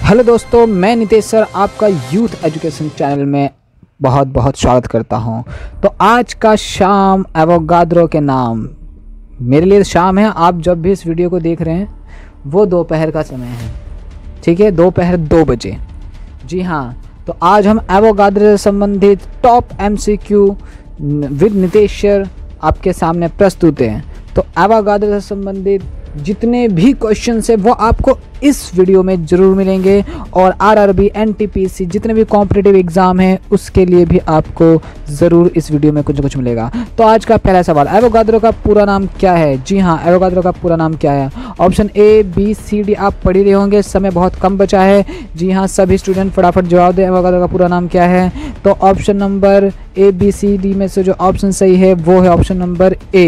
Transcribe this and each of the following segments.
Hello दोस्तों, मैं Nitesh sir आपका यूथ एजुकेशन चैनल में बहुत बहुत स्वागत करता हूं। तो आज का शाम एवोगाद्रो के नाम मेरे लिए शाम है। आप जब भी इस वीडियो को देख रहे हैं वो दोपहर का समय है, ठीक है, दोपहर 2 बजे। जी हाँ, तो आज हम एवोगाद्रो से संबंधित top MCQ with Nitesh sir आपके सामने प्रस्तुत हैं। तो एवोगाद्रो से संबंधित जितने भी क्वेश्चंस है वो आपको इस वीडियो में ज़रूर मिलेंगे, और RRB NTPC जितने भी कॉम्पिटिटिव एग्ज़ाम हैं उसके लिए भी आपको ज़रूर इस वीडियो में कुछ न कुछ मिलेगा। तो आज का पहला सवाल, एवोगाद्रो का पूरा नाम क्या है? जी हाँ, एवोगाद्रो का पूरा नाम क्या है? Option A, B, C, D आप पढ़ ही रहे होंगे, समय बहुत कम बचा है। जी हाँ, सभी स्टूडेंट फटाफट जवाब दें, एवोगाद्रो का पूरा नाम क्या है? तो option number A, B, C, D में से जो ऑप्शन सही है वो है option number A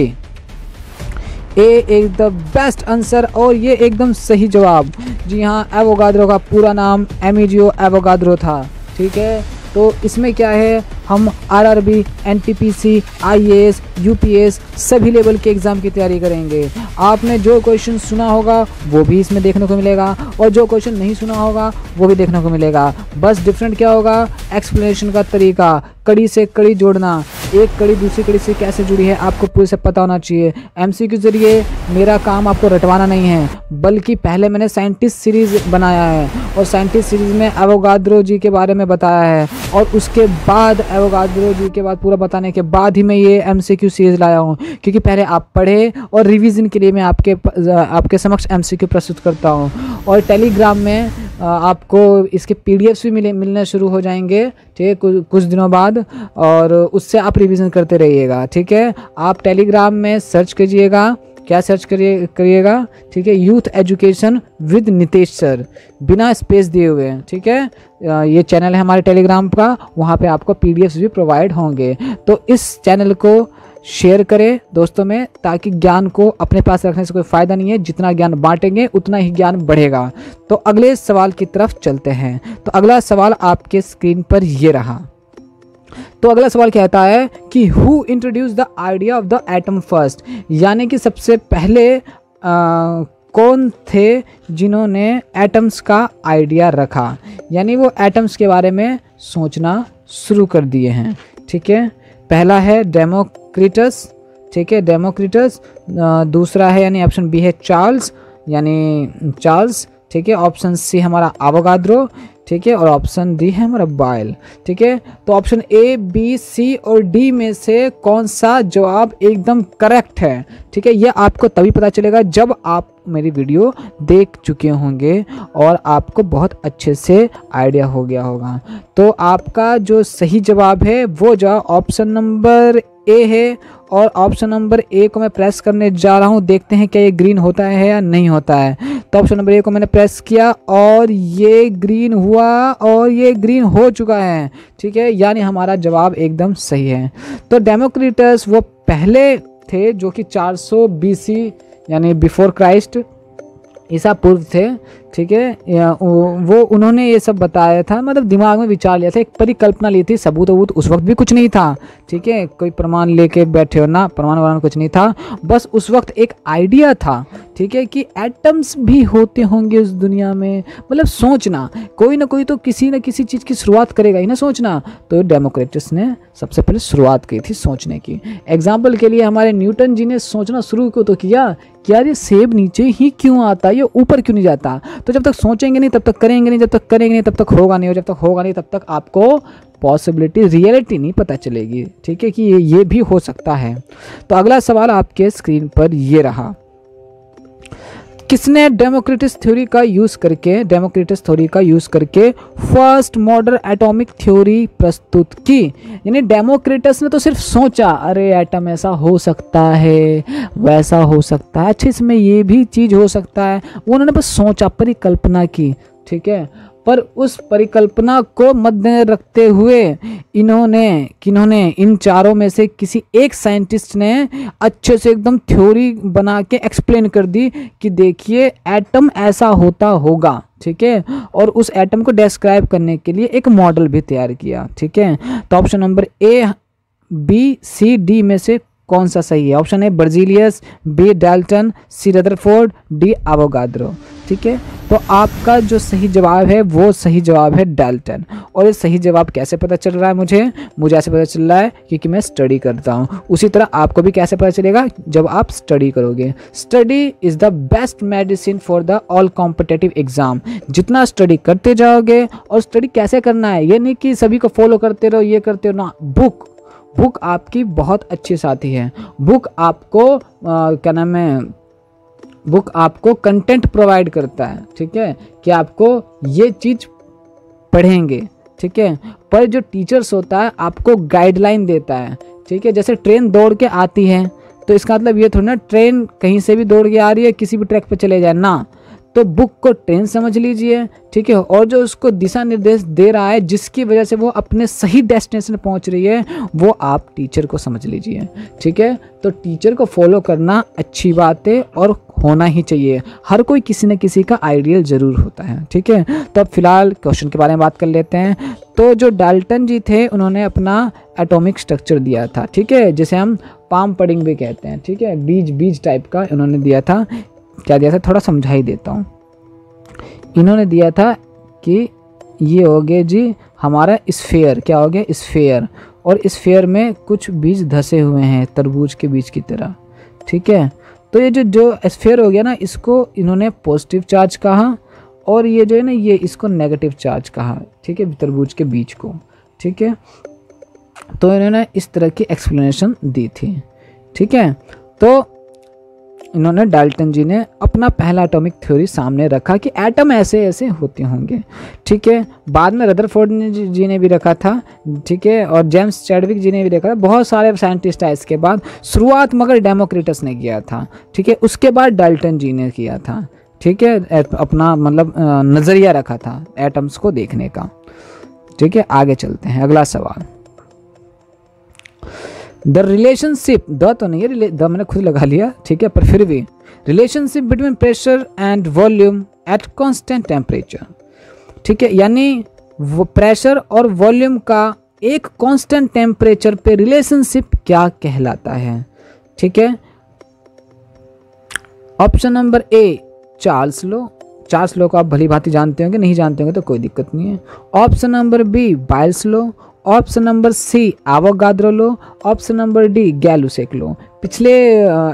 is the best answer, और ये एकदम सही जवाब। जी हाँ, एवोगाद्रो का पूरा नाम एमिलियो एवोगाद्रो था, ठीक है। तो इसमें क्या है, हम RRB NTPC IAS UPS सभी लेवल के एग्ज़ाम की तैयारी करेंगे। आपने जो क्वेश्चन सुना होगा वो भी इसमें देखने को मिलेगा, और जो क्वेश्चन नहीं सुना होगा वो भी देखने को मिलेगा। बस डिफरेंट क्या होगा, एक्सप्लेनेशन का तरीका, कड़ी से कड़ी जोड़ना, एक कड़ी दूसरी कड़ी से कैसे जुड़ी है आपको पूरे से पता होना चाहिए। MCQ के जरिए मेरा काम आपको रटवाना नहीं है, बल्कि पहले मैंने साइंटिस्ट सीरीज़ बनाया है, और साइंटिस्ट सीरीज़ में एवोगाद्रो जी के बारे में बताया है, और उसके बाद एवोगाद्रो जी के बाद पूरा बताने के बाद ही मैं ये MCQ सीरीज़ लाया हूँ, क्योंकि पहले आप पढ़े और रिवीजन के लिए मैं आपके समक्ष MCQ प्रस्तुत करता हूँ। और टेलीग्राम में आपको इसके PDFs भी मिलने शुरू हो जाएंगे, ठीक है, कुछ दिनों बाद, और उससे आप रिवीजन करते रहिएगा, ठीक है। आप टेलीग्राम में सर्च कीजिएगा, क्या सर्च करिएगा, ठीक है, youth education with Nitesh sir, बिना स्पेस दिए हुए, ठीक है। ये चैनल है हमारे टेलीग्राम का, वहाँ पे आपको PDFs भी प्रोवाइड होंगे। तो इस चैनल को शेयर करें दोस्तों में, ताकि ज्ञान को अपने पास रखने से कोई फ़ायदा नहीं है, जितना ज्ञान बांटेंगे उतना ही ज्ञान बढ़ेगा। तो अगले सवाल की तरफ चलते हैं। तो अगला सवाल आपके स्क्रीन पर ये रहा। तो अगला सवाल कहता है कि who introduce the idea of the atom first, यानी कि सबसे पहले कौन थे जिन्होंने एटम्स का आइडिया रखा, यानी वो एटम्स के बारे में सोचना शुरू कर दिए हैं, ठीक है। पहला है डेमोक्रिटस, ठीक है, डेमोक्रिटस। दूसरा है यानी ऑप्शन B है चार्ल्स, यानी चार्ल्स, ठीक है। ऑप्शन C हमारा एवोगाद्रो, ठीक है, और ऑप्शन D है हमारा बॉयल, ठीक है। तो ऑप्शन A, B, C और D में से कौन सा जवाब एकदम करेक्ट है, ठीक है, यह आपको तभी पता चलेगा जब आप मेरी वीडियो देख चुके होंगे और आपको बहुत अच्छे से आइडिया हो गया होगा। तो आपका जो सही जवाब है वो जवाब ऑप्शन नंबर A है, और ऑप्शन नंबर A को मैं प्रेस करने जा रहा हूँ, देखते हैं क्या ये ग्रीन होता है या नहीं होता है। तो ऑप्शन नंबर A को मैंने प्रेस किया और ये ग्रीन हुआ, और ये ग्रीन हो चुका है, ठीक है, यानी हमारा जवाब एकदम सही है। तो डेमोक्रिटस वो पहले थे जो कि 400 BC यानी बिफोर क्राइस्ट, ईसा पूर्व थे, ठीक है। वो उन्होंने ये सब बताया था, मतलब दिमाग में विचार लिया था, एक परिकल्पना ली थी। सबूत उस वक्त भी कुछ नहीं था, ठीक है, कोई प्रमाण लेके बैठे हो ना, प्रमाण वरान कुछ नहीं था, बस उस वक्त एक आइडिया था, ठीक है, कि एटम्स भी होते होंगे इस दुनिया में। मतलब सोचना, कोई ना कोई तो किसी न किसी चीज़ की शुरुआत करेगा ही ना, सोचना। तो डेमोक्रिटस ने सबसे पहले शुरुआत की थी सोचने की। एग्जाम्पल के लिए हमारे न्यूटन जी ने सोचना शुरू तो किया कि यार ये सेब नीचे ही क्यों आता, ये ऊपर क्यों नहीं जाता। तो जब तक सोचेंगे नहीं तब तक करेंगे नहीं, जब तक करेंगे नहीं तब तक होगा नहीं, और जब तक होगा नहीं तब तक आपको पॉसिबिलिटी, रियलिटी नहीं पता चलेगी, ठीक है, कि ये भी हो सकता है। तो अगला सवाल आपके स्क्रीन पर ये रहा। किसने डेमोक्रिटस थ्योरी का यूज़ करके फर्स्ट मॉडर्न एटॉमिक थ्योरी प्रस्तुत की? यानी डेमोक्रिटस ने तो सिर्फ सोचा, अरे एटम ऐसा हो सकता है, वैसा हो सकता है, अच्छा इसमें ये भी चीज़ हो सकता है, उन्होंने बस सोचा, परिकल्पना की, ठीक है। पर उस परिकल्पना को मद्देनजर रखते हुए किन्होंने इन चारों में से किसी एक साइंटिस्ट ने अच्छे से एकदम थ्योरी बना के एक्सप्लेन कर दी कि देखिए एटम ऐसा होता होगा, ठीक है, और उस एटम को डिस्क्राइब करने के लिए एक मॉडल भी तैयार किया, ठीक है। तो option number A, B, C, D में से कौन सा सही है? Option A Berzelius, B Dalton, C Rutherford, D Avogadro. ठीक है। तो आपका जो सही जवाब है वो सही जवाब है डाल्टन। और ये सही जवाब कैसे पता चल रहा है मुझे ऐसे पता चल रहा है क्योंकि मैं स्टडी करता हूँ। उसी तरह आपको भी कैसे पता चलेगा, जब आप स्टडी करोगे। Study is the best medicine for the all competitive exam. जितना स्टडी करते जाओगे, और स्टडी कैसे करना है ये नहीं कि सभी को फॉलो करते रहो, ये करते रहो ना। बुक आपकी बहुत अच्छी साथी है। बुक आपको क्या नाम है, बुक आपको कंटेंट प्रोवाइड करता है, ठीक है, कि आपको ये चीज़ पढ़ेंगे, ठीक है। पर जो टीचर्स होता है आपको गाइडलाइन देता है, ठीक है। जैसे ट्रेन दौड़ के आती है तो इसका मतलब ये थोड़ी ना ट्रेन कहीं से भी दौड़ के आ रही है किसी भी ट्रैक पे चले जाए ना। तो बुक को ट्रेन समझ लीजिए, ठीक है। और जो उसको दिशा निर्देश दे रहा है जिसकी वजह से वो अपने सही डेस्टिनेशन पहुंच रही है, वो आप टीचर को समझ लीजिए, ठीक है। तो टीचर को फॉलो करना अच्छी बात है और होना ही चाहिए। हर कोई किसी न किसी का आइडियल ज़रूर होता है, ठीक है। तो अब फिलहाल क्वेश्चन के बारे में बात कर लेते हैं। तो जो डाल्टन जी थे उन्होंने अपना एटॉमिक स्ट्रक्चर दिया था, ठीक है, जिसे हम पाम पडिंग भी कहते हैं, ठीक है। बीज टाइप का इन्होंने दिया था। क्या दिया था, थोड़ा समझा ही देता हूँ। इन्होंने दिया था कि ये हो गया जी हमारा स्फेयर, क्या हो गया स्फेयर, और स्फेयर में कुछ बीज धसे हुए हैं तरबूज के बीज की तरह, ठीक है। तो ये जो स्फेयर हो गया ना, इसको इन्होंने पॉजिटिव चार्ज कहा, और ये जो है ना ये इसको नेगेटिव चार्ज कहा, ठीक है, तरबूज के बीज को, ठीक है। तो इन्होंने इस तरह की एक्सप्लेनेशन दी थी, ठीक है। तो इन्होंने डाल्टन जी ने अपना पहला एटॉमिक थ्योरी सामने रखा कि एटम ऐसे ऐसे होते होंगे, ठीक है। बाद में रदरफोर्ड जी ने भी रखा था, ठीक है, और जेम्स चैडविक जी ने भी रखा था। बहुत सारे साइंटिस्ट आए इसके बाद। शुरुआत मगर डेमोक्रिटस ने किया था, ठीक है। उसके बाद डाल्टन जी ने किया था, ठीक है। अपना मतलब नज़रिया रखा था एटम्स को देखने का, ठीक है। आगे चलते हैं, अगला सवाल। द रिलेशनशिप, द तो नहीं है, द मैंने खुद लगा लिया, ठीक है, पर फिर भी relationship between pressure and volume at constant temperature, ठीक है। यानी वो प्रेशर और वॉल्यूम का एक कांस्टेंट टेम्परेचर पे रिलेशनशिप क्या कहलाता है, ठीक है। Option number A Charles law. Charles law को आप भली भांति जानते होंगे, नहीं जानते होंगे तो कोई दिक्कत नहीं है। Option number B Boyle's law. Option number C Avogadro law. Option number D Gay Lussac law. पिछले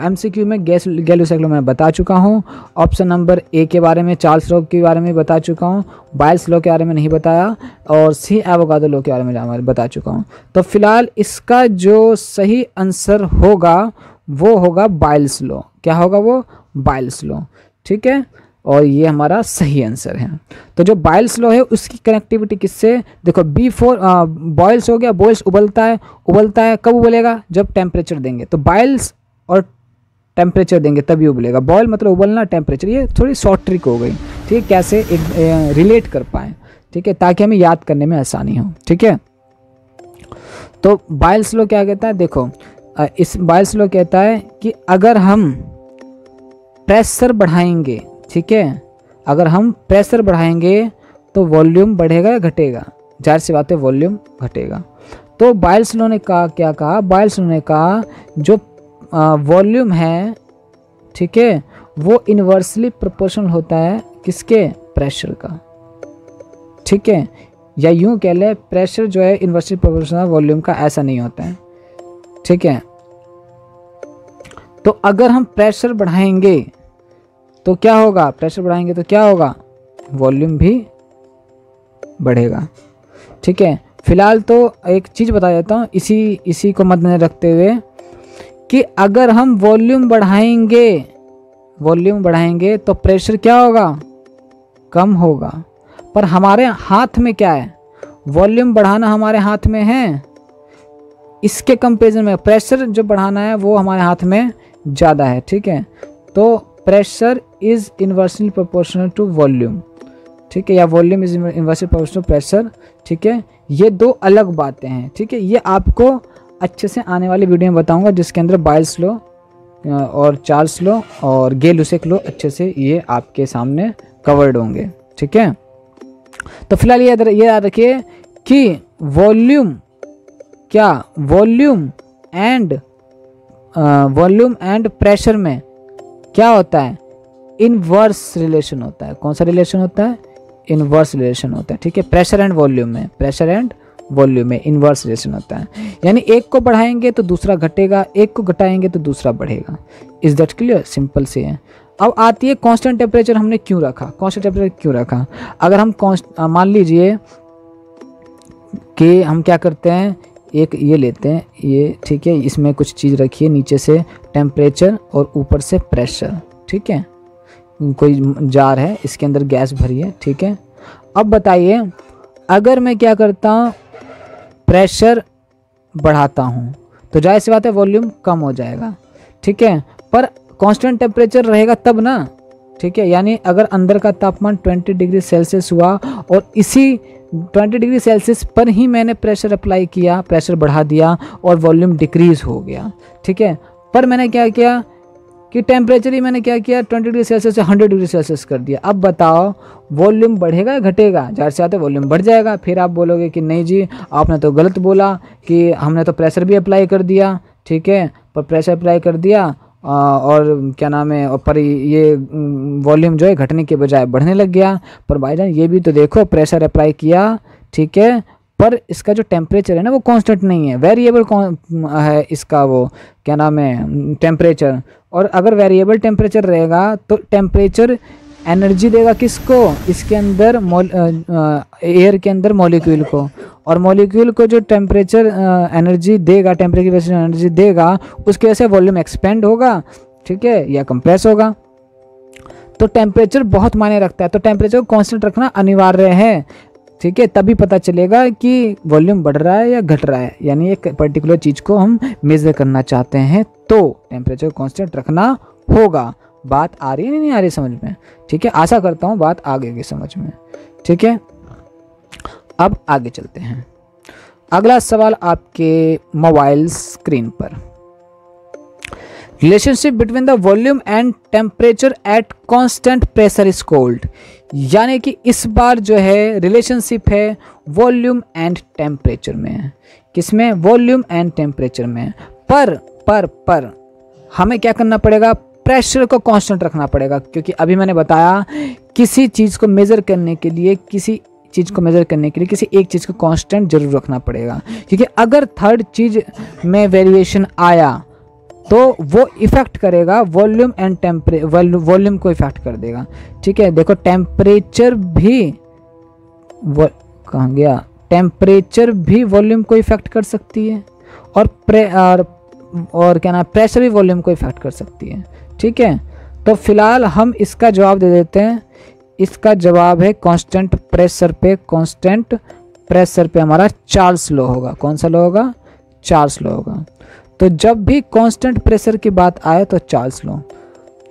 एमसीक्यू में गैलुसेक लॉ मैं बता चुका हूँ। ऑप्शन नंबर ए के बारे में चार्ल्स लॉ के बारे में बता चुका हूँ, बायल्स लॉ के बारे में नहीं बताया, और सी एवोगाद्रो लॉ के बारे में बता चुका हूँ। तो फिलहाल इसका जो सही आंसर होगा वो होगा बायल्स लॉ। क्या होगा वो, बायल्स लॉ, ठीक है। और ये हमारा सही आंसर है। तो जो बायल्स लॉ है उसकी कनेक्टिविटी किससे, देखो B4 बॉयल्स हो गया, बॉयल्स उबलता है कब उबलेगा, जब टेम्परेचर देंगे। तो बायल्स और टेम्परेचर देंगे तभी उबलेगा। बॉयल मतलब उबलना, टेम्परेचर, ये थोड़ी शॉर्ट ट्रिक हो गई, ठीक है, कैसे एक रिलेट कर पाएँ, ठीक है, ताकि हमें याद करने में आसानी हो, ठीक है। तो बायल्स लॉ क्या कहता है, देखो इस बायल्स लॉ कहता है कि अगर हम प्रेशर बढ़ाएंगे, ठीक है, अगर हम प्रेशर बढ़ाएंगे तो वॉल्यूम बढ़ेगा या घटेगा, जाहिर सी बात है वॉल्यूम घटेगा। तो बायल्स लॉ ने कहा, क्या कहा, बायल्स लॉ ने कहा जो वॉल्यूम है, ठीक है, वो इन्वर्सली प्रोपोर्शनल होता है किसके, प्रेशर का, ठीक है। या यूं कह ले प्रेशर जो है इन्वर्सली प्रोपोर्शनल वॉल्यूम का, ऐसा नहीं होता है, ठीक है। तो अगर हम प्रेशर बढ़ाएंगे तो क्या होगा, प्रेशर बढ़ाएंगे तो क्या होगा, वॉल्यूम भी बढ़ेगा, ठीक है। फिलहाल तो एक चीज़ बता देता हूँ इसी को मद्देनजर रखते हुए कि अगर हम वॉल्यूम बढ़ाएंगे तो प्रेशर क्या होगा, कम होगा। पर हमारे हाथ में क्या है, वॉल्यूम बढ़ाना हमारे हाथ में है, इसके कंपेरिजन में प्रेशर जो बढ़ाना है वो हमारे हाथ में ज़्यादा है, ठीक है। तो pressure is inversely proportional to volume, ठीक है, या volume is inversely proportional to pressure, ठीक है। ये दो अलग बातें हैं, ठीक है। ये आपको अच्छे से आने वाली वीडियो में बताऊंगा, जिसके अंदर बायल्स लॉ और चार्ल्स लॉ और गे-लुसेक लॉ अच्छे से ये आपके सामने कवर्ड होंगे, ठीक है। तो फिलहाल ये याद रखिए कि वॉल्यूम एंड प्रेशर में क्या होता है, इनवर्स रिलेशन होता है। कौन सा रिलेशन होता है? इनवर्स रिलेशन होता है, ठीक है। प्रेशर एंड वॉल्यूम में, प्रेशर एंड वॉल्यूम में इनवर्स रिलेशन होता है, यानी एक को बढ़ाएंगे तो दूसरा घटेगा, एक को घटाएंगे तो दूसरा बढ़ेगा। Is that clear? सिंपल से है। अब आती है कांस्टेंट टेम्परेचर हमने क्यों रखा, कांस्टेंट टेम्परेचर क्यों रखा। अगर हम मान लीजिए कि हम क्या करते हैं, एक ये लेते हैं ये, ठीक है, इसमें कुछ चीज़ रखिए, नीचे से टेम्परेचर और ऊपर से प्रेशर, ठीक है। कोई जार है, इसके अंदर गैस भरी है, ठीक है। अब बताइए अगर मैं क्या करता हूँ, प्रेशर बढ़ाता हूँ तो जाहिर सी बात है वॉल्यूम कम हो जाएगा, ठीक है, पर कांस्टेंट टेम्परेचर रहेगा तब ना, ठीक है। यानी अगर अंदर का तापमान 20 डिग्री सेल्सियस हुआ और इसी 20 डिग्री सेल्सियस पर ही मैंने प्रेशर अप्लाई किया, प्रेशर बढ़ा दिया और वॉल्यूम डिक्रीज हो गया, ठीक है। पर मैंने क्या किया कि टेम्परेचर ही मैंने क्या किया 20 डिग्री सेल्सियस से 100 डिग्री सेल्सियस कर दिया। अब बताओ वॉल्यूम बढ़ेगा या घटेगा? जाहिर सी बात है वॉल्यूम बढ़ जाएगा। फिर आप बोलोगे कि नहीं जी आपने तो गलत बोला कि हमने तो प्रेशर भी अप्लाई कर दिया, ठीक है, पर प्रेशर अप्लाई कर दिया और क्या नाम है, और पर ये वॉल्यूम जो है घटने के बजाय बढ़ने लग गया। पर भाईजान ये भी तो देखो, प्रेशर अप्लाई किया, ठीक है, पर इसका जो टेम्परेचर है ना वो कांस्टेंट नहीं है, वेरिएबल है इसका, वो क्या नाम है, टेम्परेचर। और अगर वेरिएबल टेम्परेचर रहेगा तो टेम्परेचर एनर्जी देगा किसको? इसके अंदर एयर के अंदर मॉलिक्यूल को, और मॉलिक्यूल को जो टेम्परेचर एनर्जी देगा, टेम्परेचर की वजह से एनर्जी देगा, उसकी वजह से वॉल्यूम एक्सपेंड होगा, ठीक है, या कंप्रेस होगा। तो टेम्परेचर बहुत मायने रखता है, तो टेम्परेचर को कांस्टेंट रखना अनिवार्य है, ठीक है, तभी पता चलेगा कि वॉल्यूम बढ़ रहा है या घट रहा है। यानी एक पर्टिकुलर चीज़ को हम मेजर करना चाहते हैं तो टेम्परेचर को कांस्टेंट रखना होगा। बात आ रही है नहीं आ रही समझ में? ठीक है, आशा करता हूँ बात आ गई समझ में, ठीक है। अब आगे चलते हैं। अगला सवाल आपके मोबाइल स्क्रीन पर, relationship between the volume and temperature at constant pressure is called. यानी कि इस बार जो है रिलेशनशिप है वॉल्यूम एंड टेम्परेचर में। किसमें? वॉल्यूम एंड टेम्परेचर में। पर हमें क्या करना पड़ेगा? प्रेशर को कांस्टेंट रखना पड़ेगा, क्योंकि अभी मैंने बताया किसी चीज़ को मेज़र करने के लिए किसी एक चीज़ को कांस्टेंट जरूर रखना पड़ेगा, क्योंकि अगर थर्ड चीज़ में वेरिएशन आया तो वो इफेक्ट करेगा वॉल्यूम एंड वॉल्यूम को इफेक्ट कर देगा, ठीक है। देखो टेम्परेचर भी कहाँ गया, टेम्परेचर भी वॉल्यूम को इफेक्ट कर सकती है, और क्या नाम, प्रेशर भी वॉल्यूम को इफेक्ट कर सकती है, ठीक है। तो फिलहाल हम इसका जवाब दे देते हैं। इसका जवाब है कांस्टेंट प्रेशर पे। कांस्टेंट प्रेशर पे हमारा चार्ल्स लॉ होगा। कौन सा लॉ होगा? चार्ल्स लॉ होगा। तो जब भी कांस्टेंट प्रेशर की बात आए तो चार्ल्स लॉ,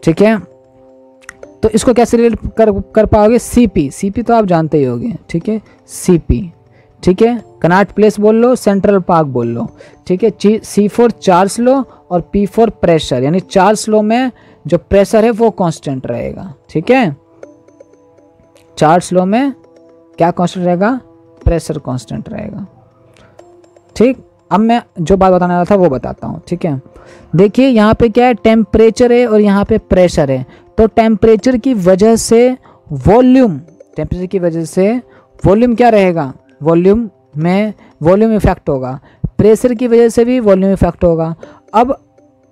ठीक है। तो इसको कैसे रिलेट कर पाओगे? सीपी तो आप जानते ही होंगे, ठीक है, सीपी, ठीक है। कनॉट प्लेस बोल लो, सेंट्रल पार्क बोल लो, ठीक है। सी फॉर चार्ल्स लॉ और पी फॉर प्रेशर, यानी चार्ल्स लॉ में जो प्रेशर है वो कांस्टेंट रहेगा, ठीक है। चार्ल्स लॉ में क्या कांस्टेंट रहेगा? प्रेशर कांस्टेंट रहेगा, ठीक। अब मैं जो बात बताने वाला था वो बताता हूँ, ठीक है। देखिए यहाँ पे क्या है, टेम्परेचर है और यहाँ पे प्रेशर है। तो टेम्परेचर की वजह से वॉल्यूम क्या रहेगा? वॉल्यूम इफेक्ट होगा। प्रेशर की वजह से भी वॉल्यूम इफेक्ट होगा। अब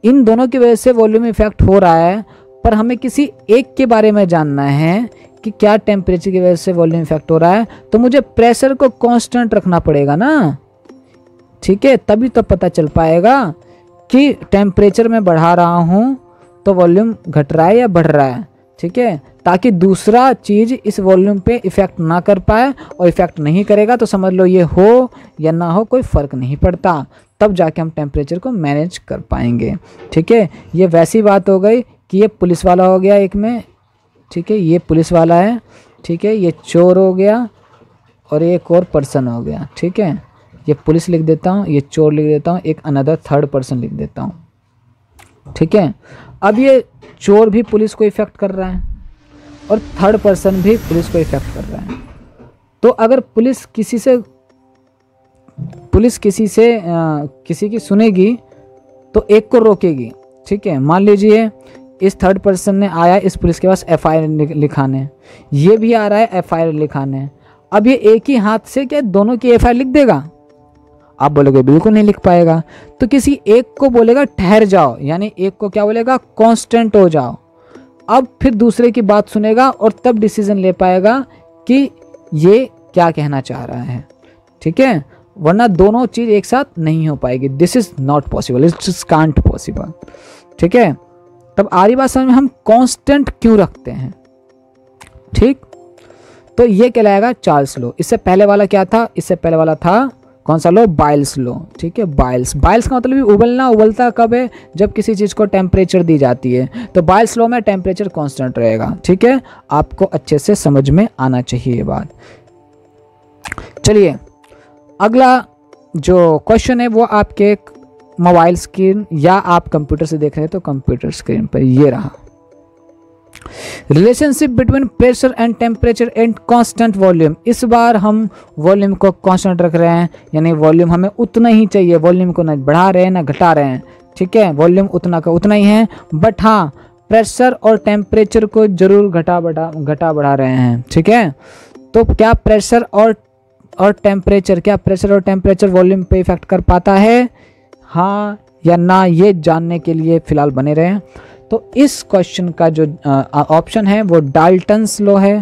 इन दोनों की वजह से वॉल्यूम इफेक्ट हो रहा है, पर हमें किसी एक के बारे में जानना है कि क्या टेम्परेचर की वजह से वॉल्यूम इफेक्ट हो रहा है, तो मुझे प्रेशर को कांस्टेंट रखना पड़ेगा ना, ठीक है। तभी तो पता चल पाएगा कि टेम्परेचर में बढ़ा रहा हूँ तो वॉल्यूम घट रहा है या बढ़ रहा है, ठीक है, ताकि दूसरा चीज़ इस वॉल्यूम पे इफ़ेक्ट ना कर पाए, और इफ़ेक्ट नहीं करेगा तो समझ लो ये हो या ना हो कोई फ़र्क नहीं पड़ता, तब जाके हम टेम्परेचर को मैनेज कर पाएंगे, ठीक है। ये वैसी बात हो गई कि ये पुलिस वाला हो गया एक में, ठीक है, ये पुलिस वाला है, ठीक है, ये चोर हो गया और एक और पर्सन हो गया, ठीक है। ये पुलिस लिख देता हूँ, ये चोर लिख देता हूँ, एक अनदर थर्ड पर्सन लिख देता हूँ, ठीक है। अब ये चोर भी पुलिस को इफेक्ट कर रहा है और थर्ड पर्सन भी पुलिस को इफेक्ट कर रहा है। तो अगर पुलिस किसी की सुनेगी तो एक को रोकेगी, ठीक है। मान लीजिए इस थर्ड पर्सन ने आया इस पुलिस के पास FIR लिखाने, ये भी आ रहा है FIR लिखाने। अब ये एक ही हाथ से क्या दोनों की FIR लिख देगा? आप बोलोगे बिल्कुल नहीं लिख पाएगा। तो किसी एक को बोलेगा ठहर जाओ, यानी एक को क्या बोलेगा? कांस्टेंट हो जाओ। अब फिर दूसरे की बात सुनेगा और तब डिसीजन ले पाएगा कि ये क्या कहना चाह रहा है, ठीक है? वरना दोनों चीज़ एक साथ नहीं हो पाएगी। This is not possible, it's can't possible, ठीक है? तब आ रही बात समझ में, हम कांस्टेंट क्यों रखते हैं, ठीक? तो ये कहलाएगा चार्ल्स लॉ। इससे पहले वाला क्या था? इससे पहले वाला था कौन सा लॉ? बाइल्स लॉ, ठीक है? बाइल्स का मतलब भी उबलना। उबलता कब है? जब किसी चीज़ को टेम्परेचर दी जाती है। तो बाइल्स लॉ में टेम्परेचर कांस्टेंट रहेगा, ठीक है? आपको अच्छे से समझ में आना चाहिए ये बात। चलिए अगला जो क्वेश्चन है वो आपके मोबाइल स्क्रीन या आप कंप्यूटर से देख रहे हैं तो कंप्यूटर स्क्रीन पर ये रहा। Relationship between pressure and temperature and constant volume. इस बार हम वॉल्यूम को कांस्टेंट रख रहे हैं, यानी वॉल्यूम हमें उतना ही चाहिए, वॉल्यूम को ना बढ़ा रहे हैं ना घटा रहे हैं, ठीक है? वॉल्यूम उतना का उतना ही है, बट हाँ प्रेशर और टेम्परेचर को जरूर घटा बढ़ा रहे हैं, ठीक है? तो क्या प्रेशर और टेम्परेचर वॉल्यूम पे इफेक्ट कर पाता है, हाँ या ना? ये जानने के लिए फिलहाल बने रहें। तो इस क्वेश्चन का जो ऑप्शन है वो डाल्टन्स लॉ है,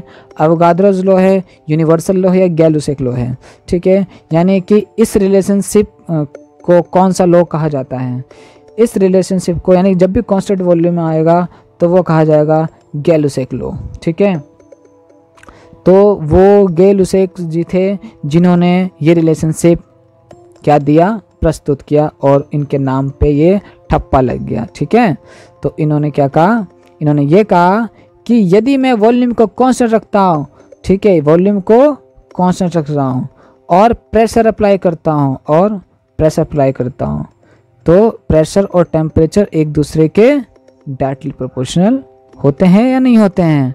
एवोगाद्रोस लॉ है, यूनिवर्सल लॉ है या गैलुसेक लॉ है, ठीक है? यानी कि इस रिलेशनशिप को कौन सा लॉ कहा जाता है? इस रिलेशनशिप को, यानी जब भी कांस्टेंट वॉल्यूम में आएगा तो वो कहा जाएगा गैलुसेक लॉ, ठीक है? तो वो गैलुसेक जी थे जिन्होंने ये रिलेशनशिप क्या दिया? प्रस्तुत किया, और इनके नाम पे ये ठप्पा लग गया, ठीक है? तो इन्होंने क्या कहा? इन्होंने ये कहा कि यदि मैं वॉल्यूम को कांस्टेंट रखता हूँ, ठीक है, वॉल्यूम को कांस्टेंट रख रहा हूँ और प्रेशर अप्लाई करता हूँ, तो प्रेशर और टेम्परेचर एक दूसरे के डायरेक्टली प्रोपोर्शनल होते हैं या नहीं होते हैं?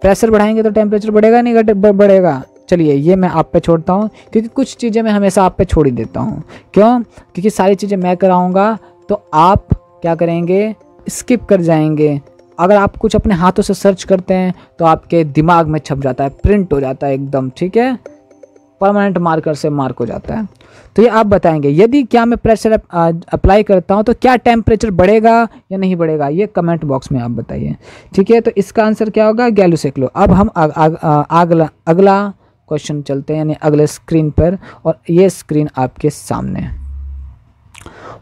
प्रेशर बढ़ाएंगे तो टेम्परेचर बढ़ेगा नहीं बढ़ेगा? चलिए ये मैं आप पे छोड़ता हूँ, क्योंकि कुछ चीज़ें मैं हमेशा आप पे छोड़ ही देता हूँ। क्यों? क्योंकि सारी चीज़ें मैं कराऊँगा तो आप क्या करेंगे? स्किप कर जाएंगे। अगर आप कुछ अपने हाथों से सर्च करते हैं तो आपके दिमाग में छप जाता है, प्रिंट हो जाता है एकदम, ठीक है? परमानेंट मार्कर से मार्क हो जाता है। तो ये आप बताएंगे, यदि क्या मैं प्रेशर अप्लाई करता हूँ तो क्या टेम्परेचर बढ़ेगा या नहीं बढ़ेगा? ये कमेंट बॉक्स में आप बताइए, ठीक है? तो इसका आंसर क्या होगा? Gay-Lussac law. अब हम अगला क्वेश्चन चलते हैं, यानी अगले स्क्रीन पर, और ये स्क्रीन आपके सामने है।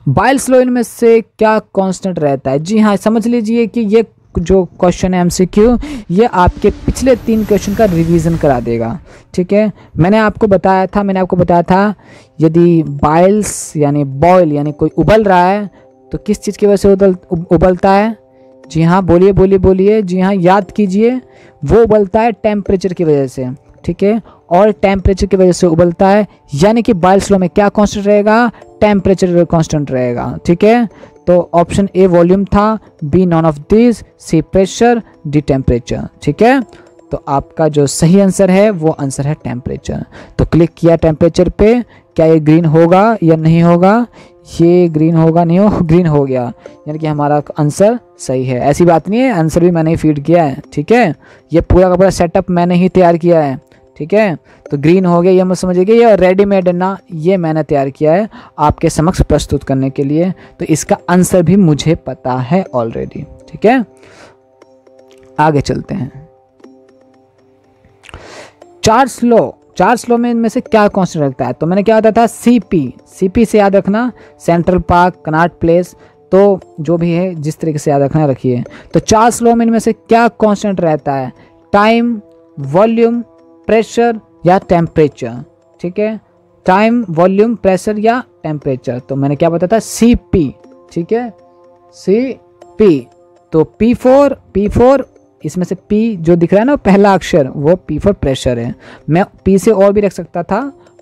बाइल्स लॉ इनमें से क्या कांस्टेंट रहता है? जी हाँ, समझ लीजिए कि ये जो क्वेश्चन है MCQ, ये आपके पिछले 3 क्वेश्चन का रिवीजन करा देगा, ठीक है? मैंने आपको बताया था यदि बाइल्स यानी बॉयल यानी कोई उबल रहा है तो किस चीज़ की वजह से उबलता है? जी हाँ, बोलिए। जी हाँ, याद कीजिए, वो उबलता है टेम्परेचर की वजह से, ठीक है? और टेम्परेचर की वजह से उबलता है, यानी कि बाइल्स लॉ में क्या कांस्टेंट रहेगा? टेम्परेचर कांस्टेंट रहेगा, ठीक है? तो ऑप्शन ए वॉल्यूम था, B none of this, C pressure, D temperature, ठीक है? तो आपका जो सही आंसर है वो आंसर है टेम्परेचर। तो क्लिक किया टेम्परेचर पे, क्या ये ग्रीन होगा या नहीं होगा? ये ग्रीन होगा, नहीं हो, ग्रीन हो गया, यानी कि हमारा आंसर सही है। ऐसी बात नहीं है, आंसर भी मैंने ही फीड किया है, ठीक है? ये पूरा का पूरा सेटअप मैंने ही तैयार किया है, ठीक है? तो ग्रीन हो गया, ये मत समझिए ये रेडीमेड है ना, ये मैंने तैयार किया है आपके समक्ष प्रस्तुत करने के लिए। तो इसका आंसर भी मुझे पता है ऑलरेडी, ठीक है? आगे चलते हैं। चार्ल्स लॉ में इनमें से क्या कांस्टेंट रखता है? तो मैंने क्या बताया था? सीपी से याद रखना, सेंट्रल पार्क, कनॉट प्लेस, तो जो भी है जिस तरीके से याद रखना रखिए। तो चार्ल्स लॉ में इनमें से क्या कांस्टेंट रहता है? टाइम, वॉल्यूम, प्रेशर या टेम्परेचर, ठीक है? टाइम, वॉल्यूम, प्रेशर या टेम्परेचर। तो मैंने क्या बताया था? CP, ठीक है? CP। तो P4 इसमें से P जो दिख रहा है ना पहला अक्षर, वो P फॉर प्रेशर है। मैं P से और भी रख सकता था,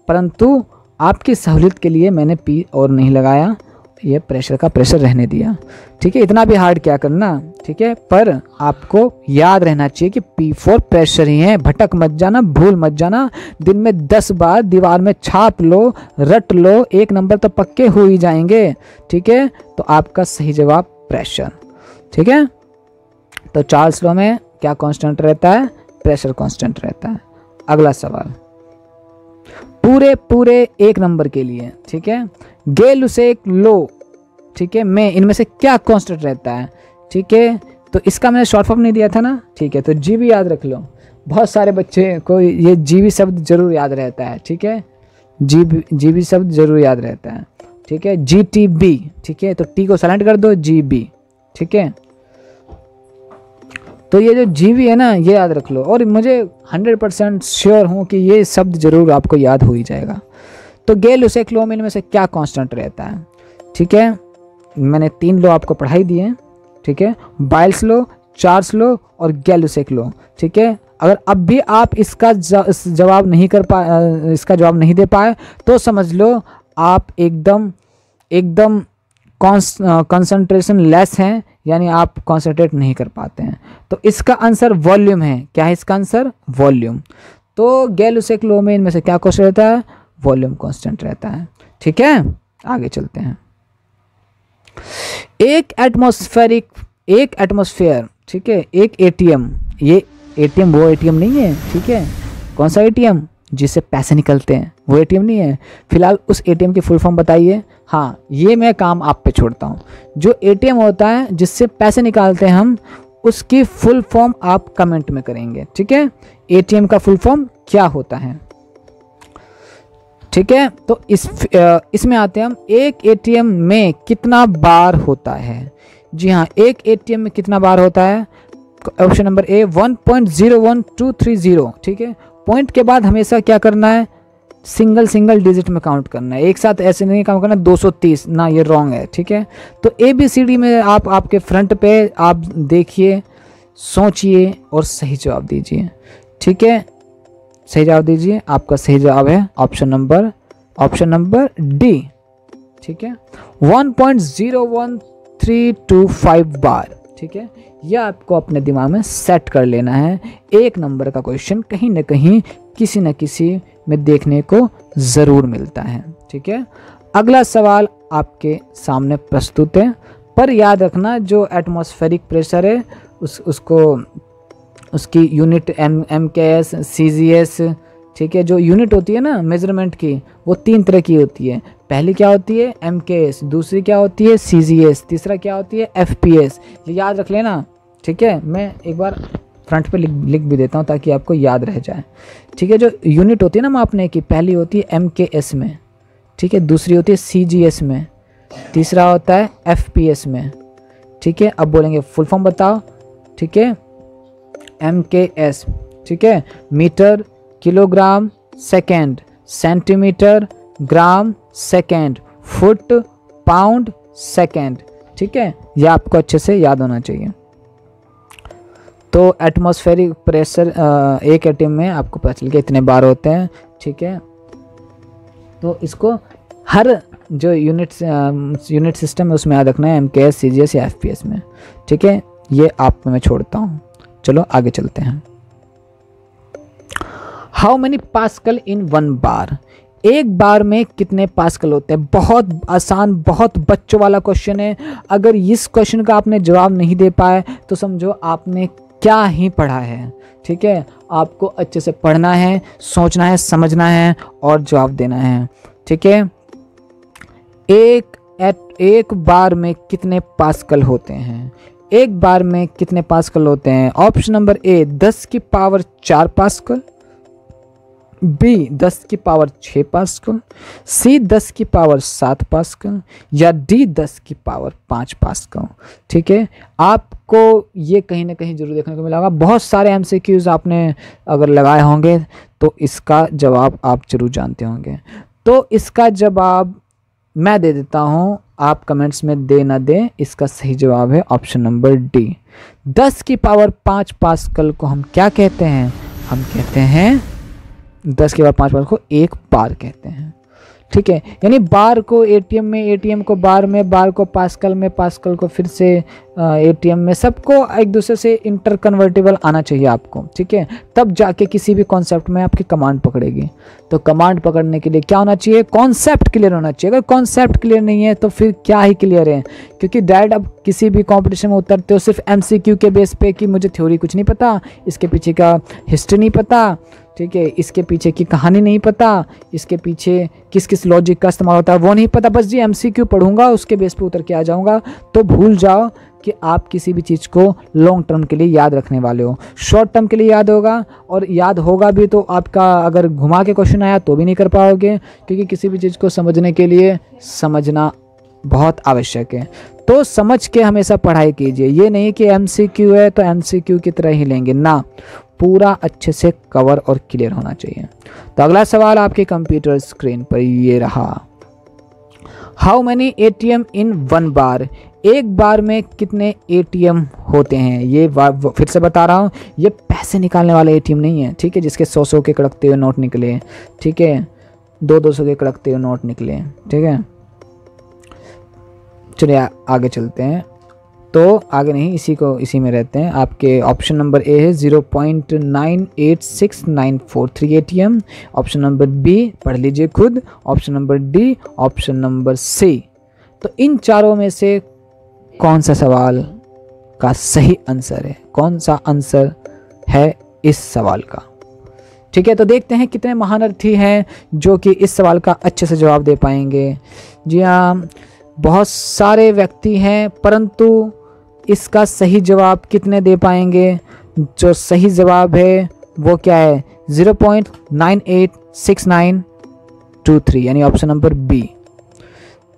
परंतु आपकी सहूलियत के लिए मैंने P और नहीं लगाया, ये प्रेशर का प्रेशर रहने दिया, ठीक है? इतना भी हार्ड क्या करना, ठीक है? पर आपको याद रहना चाहिए कि P4 प्रेशर ही है, भटक मत जाना, भूल मत जाना। दिन में 10 बार दीवार में छाप लो, रट लो, 1 नंबर तो पक्के हो ही जाएंगे, ठीक है? तो आपका सही जवाब प्रेशर, ठीक है? तो चार्ल्स लॉ में क्या कांस्टेंट रहता है? प्रेशर कांस्टेंट रहता है। अगला सवाल पूरे 1 नंबर के लिए, ठीक है। गै-लुसेक लॉ, ठीक है, में इनमें से क्या कांस्टेंट रहता है? ठीक है, तो इसका मैंने शॉर्ट फॉर्म नहीं दिया था ना, ठीक है, तो जी भी याद रख लो। बहुत सारे बच्चे को ये जी भी शब्द जरूर याद रहता है, ठीक है, जी भी शब्द जरूर याद रहता है, ठीक है। GTB, ठीक है, तो टी को साइलेंट कर दो, GB, ठीक है। तो ये जो GB है ना, ये याद रख लो, और मुझे 100% श्योर हूँ कि ये शब्द जरूर आपको याद हो ही जाएगा। तो गै-लुसेक लॉ में इनमें से क्या कांस्टेंट रहता है? ठीक है, मैंने 3 लॉ आपको पढ़ाई दिए, ठीक है, बाइल्स लॉ, चार्ल्स लॉ और गै-लुसेक लॉ, ठीक है। अगर अब भी आप इसका जवाब नहीं दे पाए तो समझ लो आप एकदम कंसंट्रेशन लेस हैं, यानी आप कंसंट्रेट नहीं कर पाते हैं। तो इसका आंसर वॉल्यूम है। क्या है इसका आंसर? वॉल्यूम। तो गै-लुसेक लॉ में इनमें से क्या कांस्टेंट रहता है? वॉल्यूम कांस्टेंट रहता है, ठीक है। आगे चलते हैं। एक एटमॉस्फेयर, ठीक है, एक एटीएम, ये एटीएम वो एटीएम नहीं है, ठीक है। कौन सा एटीएम? जिससे पैसे निकलते हैं, वो एटीएम नहीं है। फिलहाल उस एटीएम की फुल फॉर्म बताइए। हाँ, ये मैं काम आप पे छोड़ता हूँ। जो एटीएम होता है जिससे पैसे निकालते हैं हम, उसकी फुल फॉर्म आप कमेंट में करेंगे, ठीक है। एटीएम का फुल फॉर्म क्या होता है, ठीक है। तो इसमें आते हैं हम, एक एटीएम में कितना बार होता है? जी हाँ, एक एटीएम में कितना बार होता है? ऑप्शन नंबर ए 1.01230, ठीक है। पॉइंट के बाद हमेशा क्या करना है? सिंगल डिजिट में काउंट करना है, एक साथ ऐसे नहीं काउंट करना 230 ना, ये रॉन्ग है, ठीक है। तो ABCD में आप आपके फ्रंट पे आप देखिए, सोचिए और सही जवाब दीजिए, ठीक है। सही जवाब दीजिए। आपका सही जवाब है ऑप्शन नंबर डी, ठीक है, 1.01325 बार, ठीक है। यह आपको अपने दिमाग में सेट कर लेना है। 1 नंबर का क्वेश्चन कहीं ना कहीं किसी न किसी में देखने को ज़रूर मिलता है, ठीक है। अगला सवाल आपके सामने प्रस्तुत है, पर याद रखना जो एटमॉस्फेरिक प्रेशर है उसकी यूनिट MKS, CGS, ठीक है। जो यूनिट होती है ना मेजरमेंट की, वो 3 तरह की होती है। पहली क्या होती है? MKS, दूसरी क्या होती है? CGS, तीसरा क्या होती है? FPS। ये याद रख लेना, ठीक है। मैं एक बार फ्रंट पे लिख भी देता हूँ ताकि आपको याद रह जाए, ठीक है। जो यूनिट होती है ना मापने की, पहली होती है MKS में, ठीक है, दूसरी होती है CGS में, तीसरा होता है FPS में, ठीक है। अब बोलेंगे फुल फॉर्म बताओ, ठीक है। MKS, ठीक है, मीटर, किलोग्राम, सेकेंड, सेंटीमीटर, ग्राम, सेकेंड, फुट, पाउंड, सेकेंड, ठीक है। यह आपको अच्छे से याद होना चाहिए। तो एटमॉस्फेरिक प्रेशर एक एटम में आपको पता चल गया इतने बार होते हैं, ठीक है। तो इसको हर जो यूनिट सिस्टम है उसमें याद रखना है, MKS, CGS या FPS में, ठीक है। ये आप मैं छोड़ता हूँ। चलो आगे चलते हैं। हाउ मेनी पास्कल इन 1 बार? एक बार में कितने पास्कल होते हैं? बहुत आसान, बहुत बच्चों वाला क्वेश्चन है। अगर इस क्वेश्चन का आपने जवाब नहीं दे पाए तो समझो आपने क्या ही पढ़ा है, ठीक है। आपको अच्छे से पढ़ना है, सोचना है, समझना है और जवाब देना है, ठीक है। एक बार में कितने पास्कल होते हैं? एक बार में कितने पास्कल होते हैं? ऑप्शन नंबर ए 10 की पावर 4 पास्कल, बी 10 की पावर 6 पास्कल, सी 10 की पावर 7 पास्कल या डी 10 की पावर 5 पास्कल, ठीक है। आपको ये कहीं ना कहीं जरूर देखने को मिला होगा। बहुत सारे MCQs आपने अगर लगाए होंगे तो इसका जवाब आप जरूर जानते होंगे। तो इसका जवाब मैं दे देता हूँ, आप कमेंट्स में दे ना दें। इसका सही जवाब है ऑप्शन नंबर डी। 10 की पावर 5 पास्कल को हम क्या कहते हैं? हम कहते हैं 10 की पावर 5 पास्कल को 1 बार कहते हैं, ठीक है, यानी बार को एटीएम में, एटीएम को बार में, बार को पास्कल में, पास्कल को फिर से एटीएम में, सबको एक दूसरे से इंटर कन्वर्टेबल आना चाहिए आपको, ठीक है, तब जाके किसी भी कॉन्सेप्ट में आपकी कमांड पकड़ेगी। तो कमांड पकड़ने के लिए क्या होना चाहिए, कॉन्सेप्ट क्लियर होना चाहिए। अगर कॉन्सेप्ट क्लियर नहीं है तो फिर क्या ही क्लियर है, क्योंकि डायरेक्ट अब किसी भी कॉम्पिटिशन में उतरते हो सिर्फ एमसीक्यू के बेस पे कि मुझे थ्योरी कुछ नहीं पता, इसके पीछे का हिस्ट्री नहीं पता, ठीक है, इसके पीछे की कहानी नहीं पता, इसके पीछे किस किस लॉजिक का इस्तेमाल होता है वो नहीं पता, बस जी एमसीक्यू पढ़ूंगा उसके बेस पे उतर के आ जाऊंगा, तो भूल जाओ कि आप किसी भी चीज़ को लॉन्ग टर्म के लिए याद रखने वाले हो। शॉर्ट टर्म के लिए याद होगा, और याद होगा भी तो आपका अगर घुमा के क्वेश्चन आया तो भी नहीं कर पाओगे, क्योंकि किसी भी चीज़ को समझने के लिए समझना बहुत आवश्यक है। तो समझ के हमेशा पढ़ाई कीजिए, ये नहीं कि एमसीक्यू है तो एमसीक्यू की तरह ही लेंगे ना, पूरा अच्छे से कवर और क्लियर होना चाहिए। तो अगला सवाल आपके कंप्यूटर स्क्रीन पर ये रहा, how many ATM in one बार, एक बार में कितने एटीएम होते हैं। ये फिर से बता रहा हूँ, ये पैसे निकालने वाले एटीएम नहीं है, ठीक है, जिसके 100 के कड़कते हुए नोट निकले, ठीक है, 200 के कड़कते हुए नोट निकले, ठीक है। चलिए आगे चलते हैं, तो आगे नहीं, इसी में रहते हैं। आपके ऑप्शन नंबर ए है 0.986943 एटीएम, ऑप्शन नंबर बी पढ़ लीजिए खुद, option number D, option number C. तो इन चारों में से कौन सा सवाल का सही आंसर है, कौन सा आंसर है इस सवाल का, ठीक है। तो देखते हैं कितने महारथी हैं जो कि इस सवाल का अच्छे से जवाब दे पाएंगे। जी हाँ, बहुत सारे व्यक्ति हैं, परंतु इसका सही जवाब कितने दे पाएंगे। जो सही जवाब है वो क्या है, 0.986923, यानी ऑप्शन नंबर बी,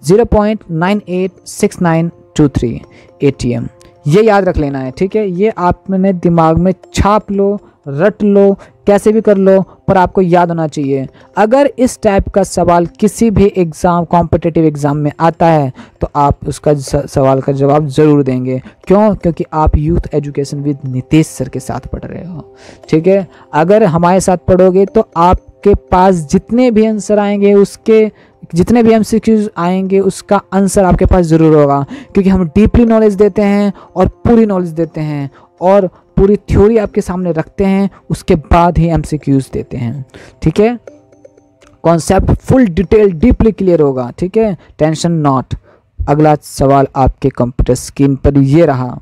0.986923 एटीएम। ये याद रख लेना है, ठीक है, ये आपने दिमाग में छाप लो, रट लो, कैसे भी कर लो, पर आपको याद होना चाहिए। अगर इस टाइप का सवाल किसी भी एग्ज़ाम, कॉम्पिटिटिव एग्ज़ाम में आता है तो आप उसका सवाल का जवाब ज़रूर देंगे। क्यों? क्योंकि आप youth education with Nitish sir के साथ पढ़ रहे हो, ठीक है। अगर हमारे साथ पढ़ोगे तो आपके पास जितने भी आंसर आएंगे, उसके जितने भी एमसीक्यूज आएंगे, उसका आंसर आपके पास ज़रूर होगा, क्योंकि हम डीपली नॉलेज देते हैं और पूरी नॉलेज देते हैं और पूरी थ्योरी आपके सामने रखते हैं, उसके बाद ही एमसीक्यूज देते हैं, ठीक है। Concept full detail deeply clear होगा, ठीक है, टेंशन नॉट। अगला सवाल आपके कंप्यूटर स्क्रीन पर ये रहा,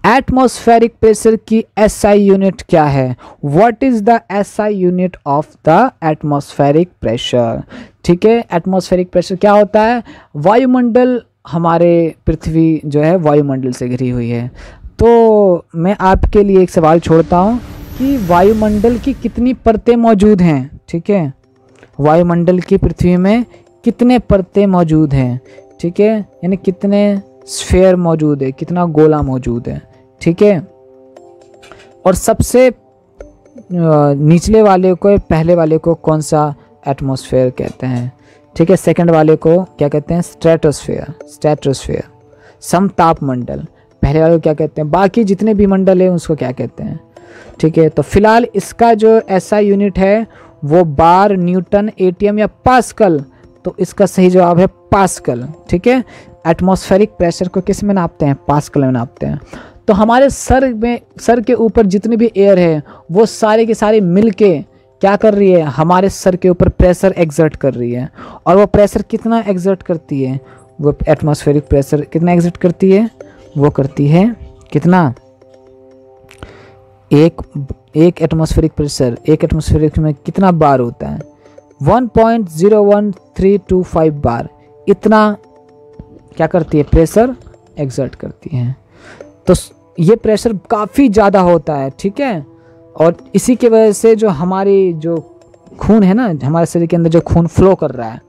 एटमॉस्फेरिक प्रेशर की एसआई यूनिट क्या है। What is the SI unit of the atmospheric pressure, ठीक है। एटमॉस्फेरिक प्रेशर क्या होता है, वायुमंडल, हमारे पृथ्वी जो है वायुमंडल से घिरी हुई है। तो मैं आपके लिए एक सवाल छोड़ता हूँ कि वायुमंडल की कितनी परतें मौजूद हैं, ठीक है, वायुमंडल की पृथ्वी में कितने परतें मौजूद हैं, ठीक है, यानी कितने स्फीयर मौजूद है, कितना गोला मौजूद है, ठीक है। और सबसे निचले वाले को, पहले वाले को कौन सा एटमॉस्फेयर कहते हैं, ठीक है, सेकंड वाले को क्या कहते हैं, स्ट्रेटोस्फेयर, स्ट्रेटोस्फेयर, समताप मंडल। पहले वाले को क्या कहते हैं, बाकी जितने भी मंडल है उसको क्या कहते हैं, ठीक है। तो फिलहाल इसका जो एसआई यूनिट है वो बार, न्यूटन, एटीएम या पास्कल, तो इसका सही जवाब है पास्कल, ठीक है। एटमॉस्फेरिक प्रेशर को किस में नापते हैं, पास्कल में नापते हैं। तो हमारे सर के ऊपर जितनी भी एयर है वो सारे के सारे मिल के क्या कर रही है, हमारे सर के ऊपर प्रेशर एक्सर्ट कर रही है। और वो प्रेशर कितना एक्सर्ट करती है, वो एटमॉस्फेरिक प्रेशर कितना एक्सर्ट करती है, वो करती है कितना, एक एटमॉस्फेरिक प्रेशर, एक एटमॉस्फेरिक में कितना बार होता है, 1.01325 बार, इतना क्या करती है, प्रेशर एक्सर्ट करती है। तो ये प्रेशर काफ़ी ज़्यादा होता है, ठीक है। और इसी की वजह से जो हमारी जो खून है ना, हमारे शरीर के अंदर जो खून फ्लो कर रहा है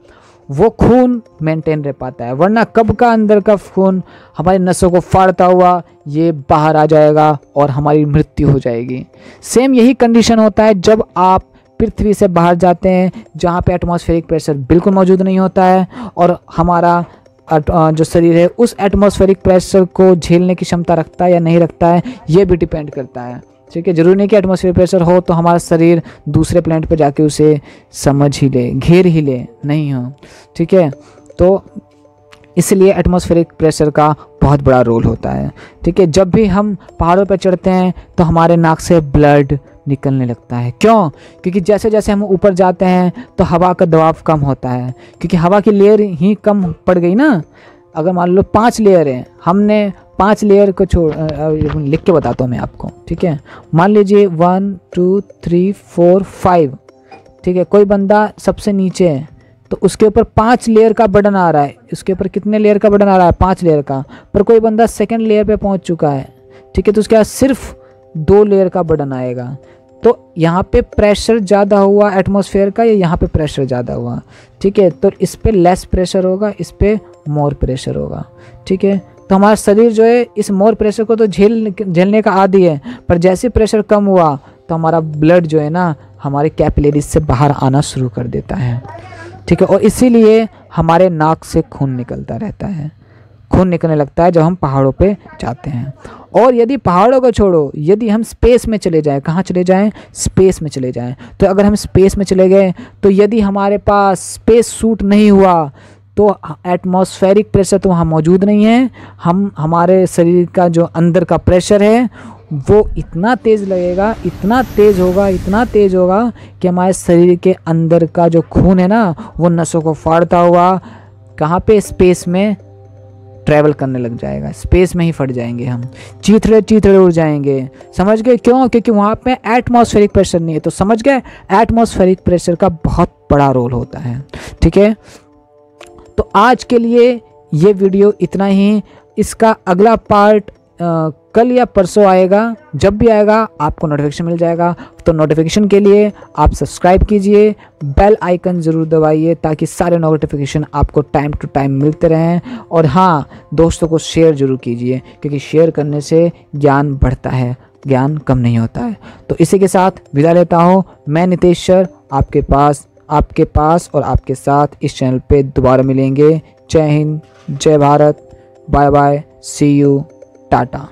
वो खून मेंटेन रह पाता है, वरना कब का अंदर का खून हमारी नसों को फाड़ता हुआ ये बाहर आ जाएगा और हमारी मृत्यु हो जाएगी। सेम यही कंडीशन होता है जब आप पृथ्वी से बाहर जाते हैं, जहाँ पे एटमॉस्फेरिक प्रेशर बिल्कुल मौजूद नहीं होता है, और हमारा जो शरीर है उस एटमॉस्फेरिक प्रेशर को झेलने की क्षमता रखता है या नहीं रखता है, ये भी डिपेंड करता है। ठीक है। ज़रूरी नहीं कि एटमॉस्फेयर प्रेशर हो तो हमारा शरीर दूसरे प्लैनेट पर जाके उसे समझ ही ले, घेर ही ले, नहीं हो, ठीक है। तो इसलिए एटमॉस्फेरिक प्रेशर का बहुत बड़ा रोल होता है, ठीक है। जब भी हम पहाड़ों पर चढ़ते हैं तो हमारे नाक से ब्लड निकलने लगता है। क्यों? क्योंकि जैसे जैसे हम ऊपर जाते हैं तो हवा का दबाव कम होता है, क्योंकि हवा की लेयर ही कम पड़ गई ना। अगर मान लो 5 लेयर हैं, हमने 5 लेयर को लिख के बताता हूँ मैं आपको, ठीक है। मान लीजिए 1 2 3 4 5, ठीक है। कोई बंदा सबसे नीचे है तो उसके ऊपर 5 लेयर का बर्डन आ रहा है। उसके ऊपर कितने लेयर का बर्डन आ रहा है? 5 लेयर का। पर कोई बंदा सेकंड लेयर पे पहुंच चुका है, ठीक है, तो उसके पास सिर्फ 2 लेयर का बर्डन आएगा। तो यहाँ पे प्रेशर ज़्यादा हुआ एटमॉस्फेयर का या यहाँ पे प्रेशर ज़्यादा हुआ, ठीक है। तो इस पे लेस प्रेशर होगा, इस पे मोर प्रेशर होगा, ठीक है। तो हमारा शरीर जो है इस मोर प्रेशर को तो झेलने का आदी है, पर जैसे प्रेशर कम हुआ तो हमारा ब्लड जो है ना हमारे कैपिलरीज से बाहर आना शुरू कर देता है, ठीक है। और इसीलिए हमारे नाक से खून निकलता रहता है, खून निकलने लगता है जब हम पहाड़ों पे जाते हैं। और यदि पहाड़ों को छोड़ो, यदि हम स्पेस में चले जाएं, कहाँ चले जाएं? स्पेस में चले जाएं। तो अगर हम स्पेस में चले गए तो यदि हमारे पास स्पेस सूट नहीं हुआ तो एटमॉस्फेरिक प्रेशर तो वहाँ मौजूद नहीं है। हमारे शरीर का जो अंदर का प्रेशर है वो इतना तेज़ लगेगा, इतना तेज़ होगा, इतना तेज़ होगा कि हमारे शरीर के अंदर का जो खून है ना वो नसों को फाड़ता हुआ कहाँ पे? स्पेस में ट्रैवल करने लग जाएगा। स्पेस में ही फट जाएंगे हम, चीथड़े चीथड़े उड़ जाएंगे, समझ गए? क्यों? क्योंकि वहाँ पे एटमॉस्फेरिक प्रेशर नहीं है। तो समझ गए, एटमॉस्फेरिक प्रेशर का बहुत बड़ा रोल होता है, ठीक है। तो आज के लिए ये वीडियो इतना ही। इसका अगला पार्ट कल या परसों आएगा। जब भी आएगा आपको नोटिफिकेशन मिल जाएगा। तो नोटिफिकेशन के लिए आप सब्सक्राइब कीजिए, बेल आइकन ज़रूर दबाइए ताकि सारे नोटिफिकेशन आपको टाइम टू टाइम मिलते रहें। और हाँ, दोस्तों को शेयर ज़रूर कीजिए, क्योंकि शेयर करने से ज्ञान बढ़ता है, ज्ञान कम नहीं होता है। तो इसी के साथ विदा लेता हूँ। मैं नितेश सर आपके पास और आपके साथ इस चैनल पे दोबारा मिलेंगे। जय हिंद, जय Bharat, bye bye, see you, Tata.